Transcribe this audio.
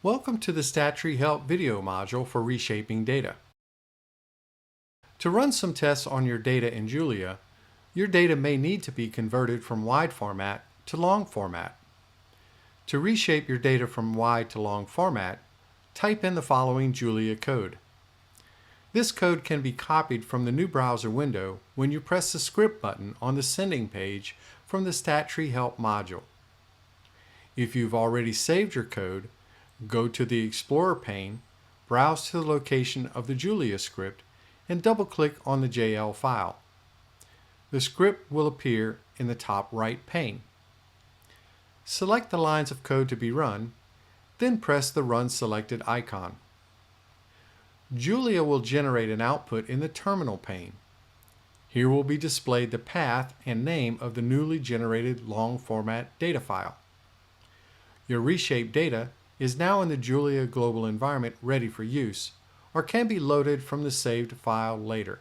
Welcome to the StatTree Help video module for Reshaping Data. To run some tests on your data in Julia, your data may need to be converted from wide format to long format. To reshape your data from wide to long format, type in the following Julia code. This code can be copied from the new browser window when you press the script button on the sending page from the StatTree Help module. If you've already saved your code, go to the Explorer pane, browse to the location of the Julia script, and double-click on the JL file. The script will appear in the top right pane. Select the lines of code to be run, then press the Run Selected icon. Julia will generate an output in the terminal pane. Here will be displayed the path and name of the newly generated long format data file. Your reshaped data is now in the Julia global environment ready for use, or can be loaded from the saved file later.